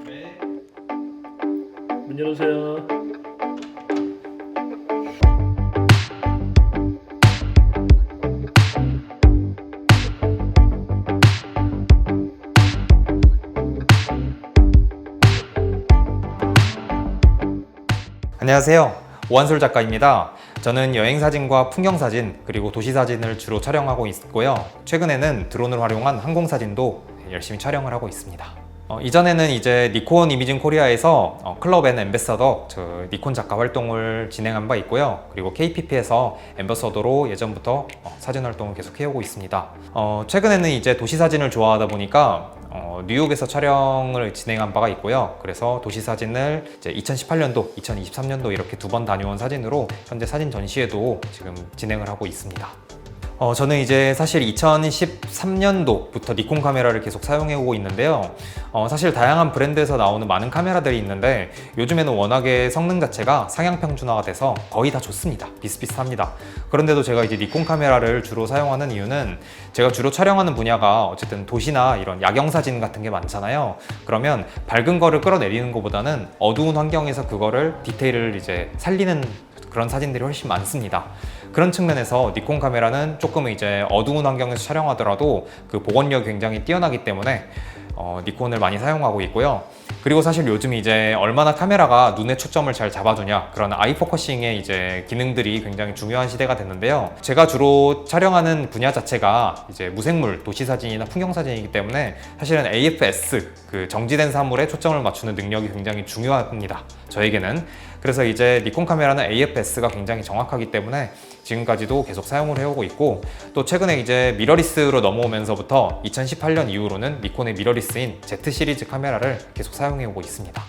네. 문 열어주세요. 안녕하세요. 오한솔 작가입니다. 저는 여행사진과 풍경사진 그리고 도시사진을 주로 촬영하고 있고요. 최근에는 드론을 활용한 항공사진도 열심히 촬영을 하고 있습니다. 이전에는 이제 니콘 이미징 코리아에서 클럽 앤 앰베서더 니콘 작가 활동을 진행한 바 있고요. 그리고 KPP에서 앰베서더로 예전부터 사진 활동을 계속 해오고 있습니다. 최근에는 이제 도시사진을 좋아하다 보니까 뉴욕에서 촬영을 진행한 바가 있고요. 그래서 도시사진을 이제 2018년도, 2023년도 이렇게 두 번 다녀온 사진으로 현재 사진 전시회도 지금 진행을 하고 있습니다. 저는 이제 사실 2013년도부터 니콘 카메라를 계속 사용해 오고 있는데요. 사실 다양한 브랜드에서 나오는 많은 카메라들이 있는데 요즘에는 워낙에 성능 자체가 상향 평준화가 돼서 거의 다 좋습니다. 비슷비슷합니다. 그런데도 제가 이제 니콘 카메라를 주로 사용하는 이유는 제가 주로 촬영하는 분야가 어쨌든 도시나 이런 야경 사진 같은 게 많잖아요. 그러면 밝은 거를 끌어내리는 것보다는 어두운 환경에서 그거를 디테일을 이제 살리는 그런 사진들이 훨씬 많습니다. 그런 측면에서 니콘 카메라는 조금 이제 어두운 환경에서 촬영하더라도 그 복원력이 굉장히 뛰어나기 때문에 니콘을 많이 사용하고 있고요. 그리고 사실 요즘 이제 얼마나 카메라가 눈의 초점을 잘 잡아주냐 그런 아이 포커싱의 이제 기능들이 굉장히 중요한 시대가 됐는데요. 제가 주로 촬영하는 분야 자체가 이제 무생물, 도시사진이나 풍경사진이기 때문에 사실은 AFS, 그 정지된 사물에 초점을 맞추는 능력이 굉장히 중요합니다. 저에게는. 그래서 이제 니콘 카메라는 AFS가 굉장히 정확하기 때문에 지금까지도 계속 사용을 해오고 있고, 또 최근에 이제 미러리스로 넘어오면서부터 2018년 이후로는 니콘의 미러리스인 Z 시리즈 카메라를 계속 사용해오고 있습니다.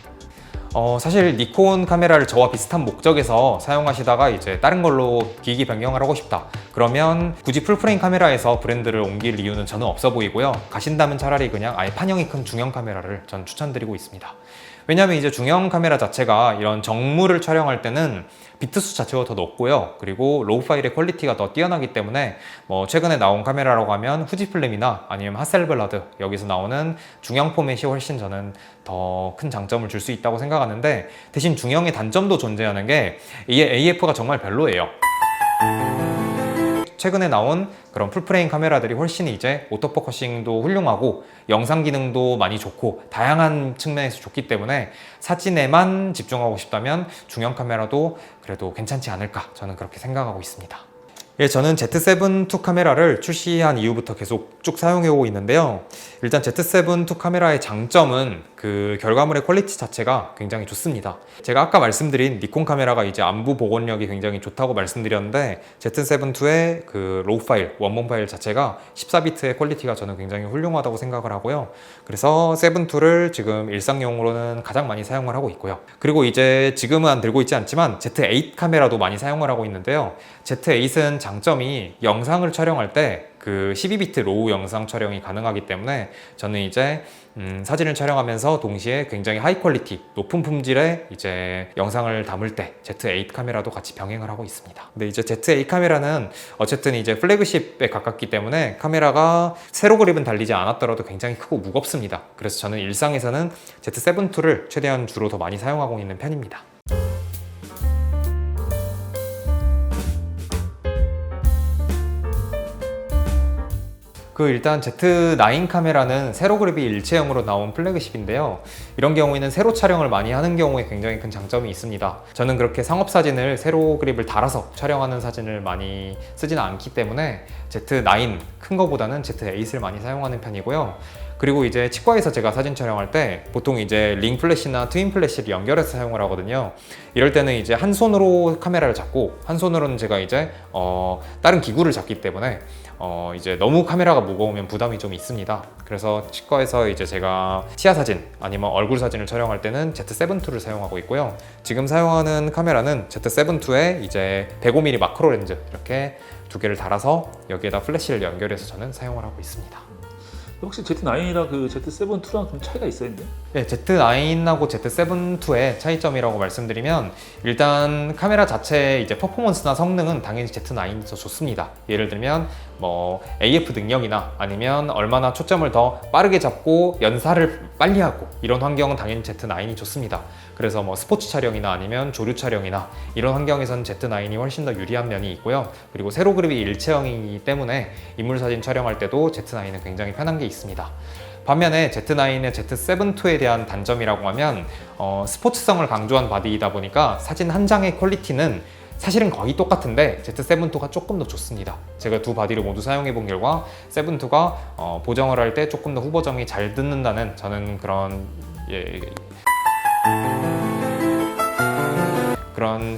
사실 니콘 카메라를 저와 비슷한 목적에서 사용하시다가 이제 다른 걸로 기기 변경을 하고 싶다 그러면 굳이 풀프레임 카메라에서 브랜드를 옮길 이유는 저는 없어 보이고요. 가신다면 차라리 그냥 아예 판형이 큰 중형 카메라를 전 추천드리고 있습니다. 왜냐하면 이제 중형 카메라 자체가 이런 정물을 촬영할 때는 비트수 자체가 더 높고요. 그리고 로우 파일의 퀄리티가 더 뛰어나기 때문에 뭐 최근에 나온 카메라라고 하면 후지필름이나 아니면 하셀블라드 여기서 나오는 중형 포맷이 훨씬 저는 더 큰 장점을 줄 수 있다고 생각하는데, 대신 중형의 단점도 존재하는 게 이 AF가 정말 별로예요. 최근에 나온 그런 풀프레임 카메라들이 훨씬 이제 오토포커싱도 훌륭하고 영상 기능도 많이 좋고 다양한 측면에서 좋기 때문에 사진에만 집중하고 싶다면 중형 카메라도 그래도 괜찮지 않을까, 저는 그렇게 생각하고 있습니다. 예, 저는 Z7 II 카메라를 출시한 이후부터 계속 쭉 사용해오고 있는데요. 일단 Z7 II 카메라의 장점은 그 결과물의 퀄리티 자체가 굉장히 좋습니다. 제가 아까 말씀드린 니콘 카메라가 이제 안부 복원력이 굉장히 좋다고 말씀드렸는데, Z7 II의 그 로우 파일, 원본 파일 자체가 14비트의 퀄리티가 저는 굉장히 훌륭하다고 생각을 하고요. 그래서 7 II를 지금 일상용으로는 가장 많이 사용을 하고 있고요. 그리고 이제 지금은 들고 있지 않지만 Z8 카메라도 많이 사용을 하고 있는데요. Z8은 장점이 영상을 촬영할 때 그 12비트 로우 영상 촬영이 가능하기 때문에 저는 이제 사진을 촬영하면서 동시에 굉장히 하이 퀄리티, 높은 품질의 이제 영상을 담을 때 Z8 카메라도 같이 병행을 하고 있습니다. 근데 이제 Z8 카메라는 어쨌든 이제 플래그십에 가깝기 때문에 카메라가 세로 그립은 달리지 않았더라도 굉장히 크고 무겁습니다. 그래서 저는 일상에서는 Z7 II를 최대한 주로 더 많이 사용하고 있는 편입니다. 일단 Z9 카메라는 세로 그립이 일체형으로 나온 플래그십인데요. 이런 경우에는 세로 촬영을 많이 하는 경우에 굉장히 큰 장점이 있습니다. 저는 그렇게 상업 사진을 세로 그립을 달아서 촬영하는 사진을 많이 쓰지는 않기 때문에 Z9 큰 거보다는 Z8을 많이 사용하는 편이고요. 그리고 이제 치과에서 제가 사진 촬영할 때 보통 이제 링 플래시나 트윈 플래시를 연결해서 사용을 하거든요. 이럴 때는 이제 한 손으로 카메라를 잡고 한 손으로는 제가 이제 다른 기구를 잡기 때문에 이제 너무 카메라가 무거우면 부담이 좀 있습니다. 그래서 치과에서 이제 제가 치아 사진 아니면 얼굴 사진을 촬영할 때는 Z7 II를 사용하고 있고요. 지금 사용하는 카메라는 Z7 II에 이제 105mm 마크로 렌즈 이렇게 두 개를 달아서 여기에다 플래시를 연결해서 저는 사용을 하고 있습니다. 혹시 Z9이랑 그 Z7 II랑 좀 차이가 있어야 되는데? 네, Z9하고 Z7 II의 차이점이라고 말씀드리면, 일단 카메라 자체의 이제 퍼포먼스나 성능은 당연히 Z9이 더 좋습니다. 예를 들면 뭐 AF 능력이나 아니면 얼마나 초점을 더 빠르게 잡고 연사를 빨리 하고 이런 환경은 당연히 Z9이 좋습니다. 그래서 뭐 스포츠 촬영이나 아니면 조류 촬영이나 이런 환경에서는 Z9이 훨씬 더 유리한 면이 있고요. 그리고 세로 그립이 일체형이기 때문에 인물 사진 촬영할 때도 Z9은 굉장히 편한 게 있습니다. 반면에 Z9의 Z7-2에 대한 단점이라고 하면 스포츠성을 강조한 바디이다 보니까 사진 한 장의 퀄리티는 사실은 거의 똑같은데 Z7-2가 조금 더 좋습니다. 제가 두 바디를 모두 사용해 본 결과 7-2가 보정을 할 때 조금 더 후보정이 잘 듣는다는 저는 그런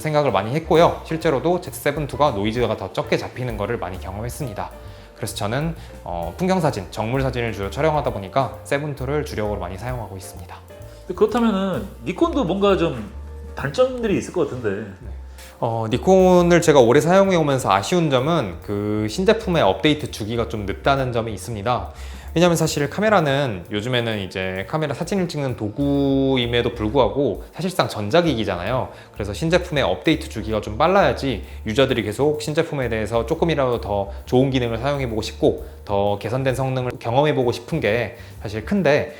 생각을 많이 했고요. 실제로도 Z7-2가 노이즈가 더 적게 잡히는 것을 많이 경험했습니다. 그래서 저는 풍경사진, 정물사진을 주로 촬영하다 보니까 7-2를 주력으로 많이 사용하고 있습니다. 그렇다면은 니콘도 뭔가 좀 단점들이 있을 것 같은데. 니콘을 제가 오래 사용해 오면서 아쉬운 점은 그 신제품의 업데이트 주기가 좀 늦다는 점이 있습니다. 왜냐면 사실 카메라는 요즘에는 이제 카메라 사진을 찍는 도구임에도 불구하고 사실상 전자기기잖아요. 그래서 신제품의 업데이트 주기가 좀 빨라야지 유저들이 계속 신제품에 대해서 조금이라도 더 좋은 기능을 사용해보고 싶고 더 개선된 성능을 경험해보고 싶은 게 사실 큰데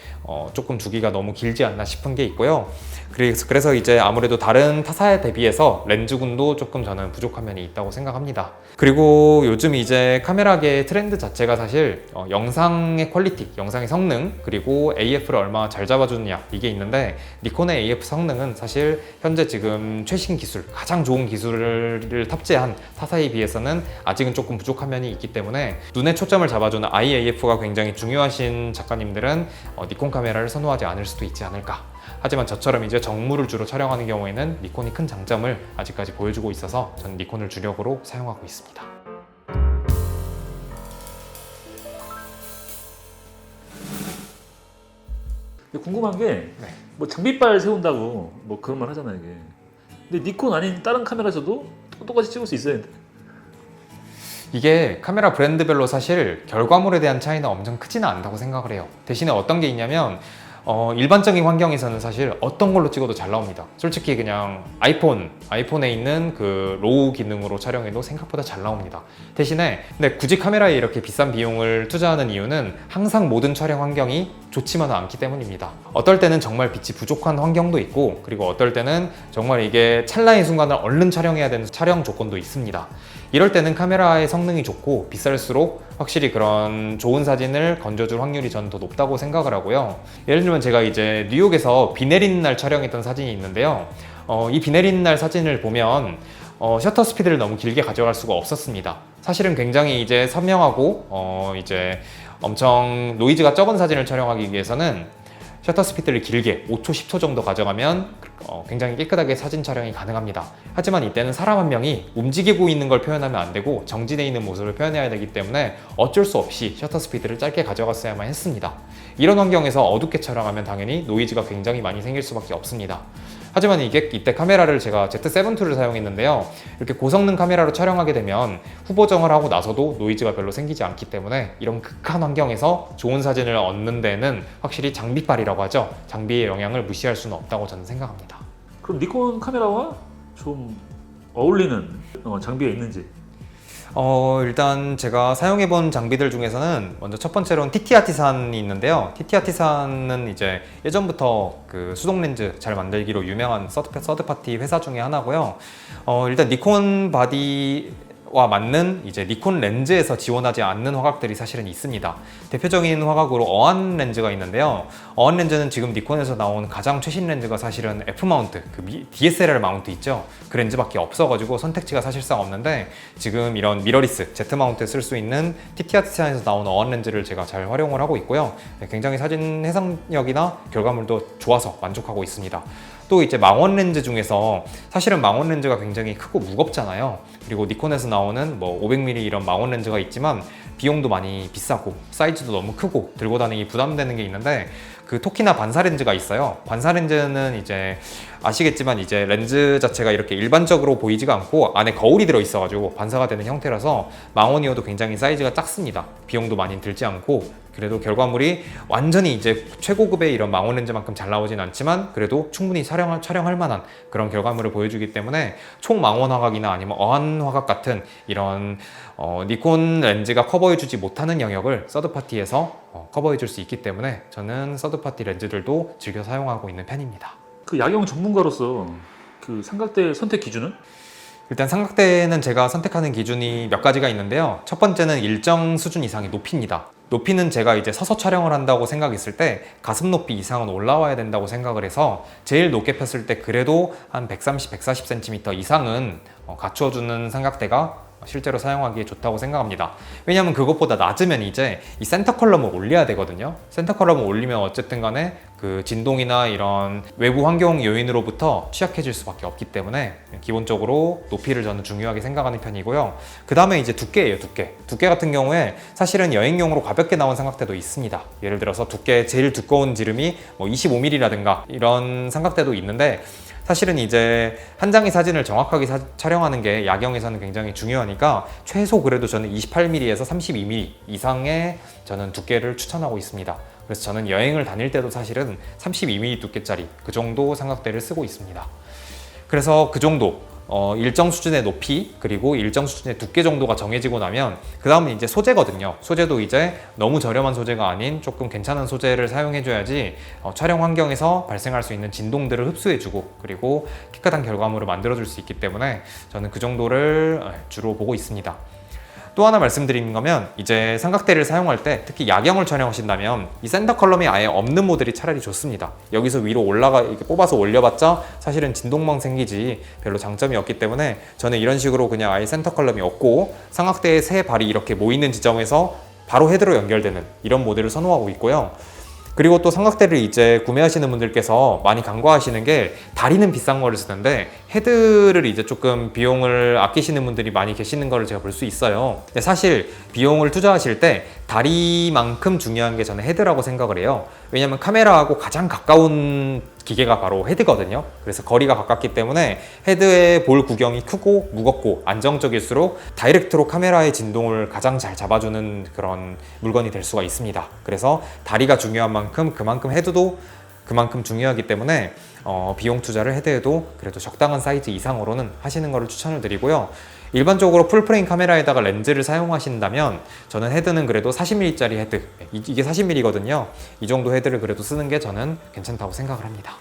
조금 주기가 너무 길지 않나 싶은 게 있고요. 그래서 이제 아무래도 다른 타사에 대비해서 렌즈군도 조금 저는 부족한 면이 있다고 생각합니다. 그리고 요즘 이제 카메라계의 트렌드 자체가 사실 영상의 퀄리티, 영상의 성능, 그리고 AF를 얼마나 잘 잡아주느냐 이게 있는데 니콘의 AF 성능은 사실 현재 지금 최신 기술, 가장 좋은 기술을 탑재한 타사에 비해서는 아직은 조금 부족한 면이 있기 때문에 눈에 초점을 잡아주는 IAF가 굉장히 중요하신 작가님들은 니콘 카메라를 선호하지 않을 수도 있지 않을까. 하지만 저처럼 이제 정물을 주로 촬영하는 경우에는 니콘이 큰 장점을 아직까지 보여주고 있어서 저는 니콘을 주력으로 사용하고 있습니다. 궁금한 게 뭐 장비빨 세운다고 뭐 그런 말 하잖아요 이게. 근데 니콘 아닌 다른 카메라에서도 똑같이 찍을 수 있어야 돼. 이게 카메라 브랜드별로 사실 결과물에 대한 차이는 엄청 크지는 않다고 생각을 해요. 대신에 어떤 게 있냐면 일반적인 환경에서는 사실 어떤 걸로 찍어도 잘 나옵니다. 솔직히 그냥 아이폰에 있는 그 로우 기능으로 촬영해도 생각보다 잘 나옵니다. 대신에 근데 굳이 카메라에 이렇게 비싼 비용을 투자하는 이유는 항상 모든 촬영 환경이 좋지만은 않기 때문입니다. 어떨 때는 정말 빛이 부족한 환경도 있고, 그리고 어떨 때는 정말 이게 찰나의 순간을 얼른 촬영해야 되는 촬영 조건도 있습니다. 이럴 때는 카메라의 성능이 좋고 비쌀수록 확실히 그런 좋은 사진을 건져줄 확률이 저는 더 높다고 생각을 하고요. 예를 들면 제가 이제 뉴욕에서 비 내리는 날 촬영했던 사진이 있는데요. 이 비 내리는 날 사진을 보면 셔터 스피드를 너무 길게 가져갈 수가 없었습니다. 사실은 굉장히 이제 선명하고 이제 엄청 노이즈가 적은 사진을 촬영하기 위해서는 셔터 스피드를 길게 5초, 10초 정도 가져가면 굉장히 깨끗하게 사진 촬영이 가능합니다. 하지만 이때는 사람 한 명이 움직이고 있는 걸 표현하면 안 되고 정지되어 있는 모습을 표현해야 되기 때문에 어쩔 수 없이 셔터 스피드를 짧게 가져갔어야만 했습니다. 이런 환경에서 어둡게 촬영하면 당연히 노이즈가 굉장히 많이 생길 수밖에 없습니다. 하지만 이때 카메라를 제가 Z7-2를 사용했는데요. 이렇게 고성능 카메라로 촬영하게 되면 후보정을 하고 나서도 노이즈가 별로 생기지 않기 때문에 이런 극한 환경에서 좋은 사진을 얻는 데는 확실히 장비빨이라고 하죠. 장비의 영향을 무시할 수는 없다고 저는 생각합니다. 그럼 니콘 카메라와 좀 어울리는 장비가 있는지? 일단 제가 사용해본 장비들 중에서는 먼저 첫 번째로는 TT-아티산이 있는데요. TT-아티산은 이제 예전부터 그 수동 렌즈 잘 만들기로 유명한 서드파티 회사 중에 하나고요. 일단 니콘 바디와 맞는 이제 니콘 렌즈에서 지원하지 않는 화각들이 사실은 있습니다. 대표적인 화각으로 어안 렌즈가 있는데요. 어안 렌즈는 지금 니콘에서 나온 가장 최신 렌즈가 사실은 F 마운트, 그 DSLR 마운트 있죠. 그 렌즈밖에 없어가지고 선택지가 사실상 없는데 지금 이런 미러리스, Z 마운트에 쓸 수 있는 TT-아티산에서 나온 어안 렌즈를 제가 잘 활용을 하고 있고요. 굉장히 사진 해상력이나 결과물도 좋아서 만족하고 있습니다. 또 이제 망원 렌즈 중에서 사실은 망원 렌즈가 굉장히 크고 무겁잖아요. 그리고 니콘에서 나오는 뭐 500mm 이런 망원 렌즈가 있지만 비용도 많이 비싸고 사이즈도 너무 크고 들고 다니기 부담되는 게 있는데 그 토키나 반사 렌즈가 있어요. 반사 렌즈는 이제 아시겠지만 이제 렌즈 자체가 이렇게 일반적으로 보이지가 않고 안에 거울이 들어 있어가지고 반사가 되는 형태라서 망원이어도 굉장히 사이즈가 작습니다. 비용도 많이 들지 않고 그래도 결과물이 완전히 이제 최고급의 이런 망원 렌즈만큼 잘 나오진 않지만 그래도 충분히 촬영할 만한 그런 결과물을 보여주기 때문에 총망원 화각이나 아니면 어한 화각 같은 이런 니콘 렌즈가 커버해주지 못하는 영역을 서드파티에서 커버해줄 수 있기 때문에 저는 서드파티 렌즈들도 즐겨 사용하고 있는 편입니다. 그 야경 전문가로서 그 삼각대 선택 기준은? 일단 삼각대는 제가 선택하는 기준이 몇 가지가 있는데요. 첫 번째는 일정 수준 이상의 높이입니다. 높이는 제가 이제 서서 촬영을 한다고 생각했을 때 가슴 높이 이상은 올라와야 된다고 생각을 해서 제일 높게 폈을 때 그래도 한 130, 140cm 이상은 갖추어주는 삼각대가 실제로 사용하기에 좋다고 생각합니다. 왜냐하면 그것보다 낮으면 이제 이 센터 컬럼을 올려야 되거든요. 센터 컬럼을 올리면 어쨌든 간에 그 진동이나 이런 외부 환경 요인으로부터 취약해질 수밖에 없기 때문에 기본적으로 높이를 저는 중요하게 생각하는 편이고요. 그 다음에 이제 두께예요. 두께 같은 경우에 사실은 여행용으로 가볍게 나온 삼각대도 있습니다. 예를 들어서 제일 두꺼운 지름이 뭐 25mm라든가 이런 삼각대도 있는데 사실은 이제 한 장의 사진을 정확하게 촬영하는 게 야경에서는 굉장히 중요하니까 최소 그래도 저는 28mm에서 32mm 이상의 저는 두께를 추천하고 있습니다. 그래서 저는 여행을 다닐 때도 사실은 32mm 두께짜리 그 정도 삼각대를 쓰고 있습니다. 그래서 그 정도 일정 수준의 높이 그리고 일정 수준의 두께 정도가 정해지고 나면 그 다음은 이제 소재거든요. 소재도 이제 너무 저렴한 소재가 아닌 조금 괜찮은 소재를 사용해줘야지 촬영 환경에서 발생할 수 있는 진동들을 흡수해주고 그리고 깨끗한 결과물을 만들어줄 수 있기 때문에 저는 그 정도를 주로 보고 있습니다. 또 하나 말씀드리는 거면 이제 삼각대를 사용할 때 특히 야경을 촬영하신다면 이 센터 컬럼이 아예 없는 모델이 차라리 좋습니다. 여기서 위로 이렇게 뽑아서 올려봤자 사실은 진동망 생기지 별로 장점이 없기 때문에 저는 이런 식으로 그냥 아예 센터 컬럼이 없고 삼각대의 세 발이 이렇게 모이는 지점에서 바로 헤드로 연결되는 이런 모델을 선호하고 있고요. 그리고 또 삼각대를 이제 구매하시는 분들께서 많이 간과하시는 게 다리는 비싼 거를 쓰는데 헤드를 이제 조금 비용을 아끼시는 분들이 많이 계시는 거를 제가 볼 수 있어요. 근데 사실 비용을 투자하실 때 다리만큼 중요한 게 저는 헤드라고 생각을 해요. 왜냐면 카메라하고 가장 가까운 기계가 바로 헤드거든요. 그래서 거리가 가깝기 때문에 헤드의 볼 구경이 크고 무겁고 안정적일수록 다이렉트로 카메라의 진동을 가장 잘 잡아주는 그런 물건이 될 수가 있습니다. 그래서 다리가 중요한 만큼 그만큼 헤드도 그만큼 중요하기 때문에 비용 투자를 헤드에도 그래도 적당한 사이즈 이상으로는 하시는 것을 추천을 드리고요. 일반적으로 풀프레임 카메라에다가 렌즈를 사용하신다면 저는 헤드는 그래도 40mm짜리 헤드, 이게 40mm거든요. 이 정도 헤드를 그래도 쓰는 게 저는 괜찮다고 생각을 합니다.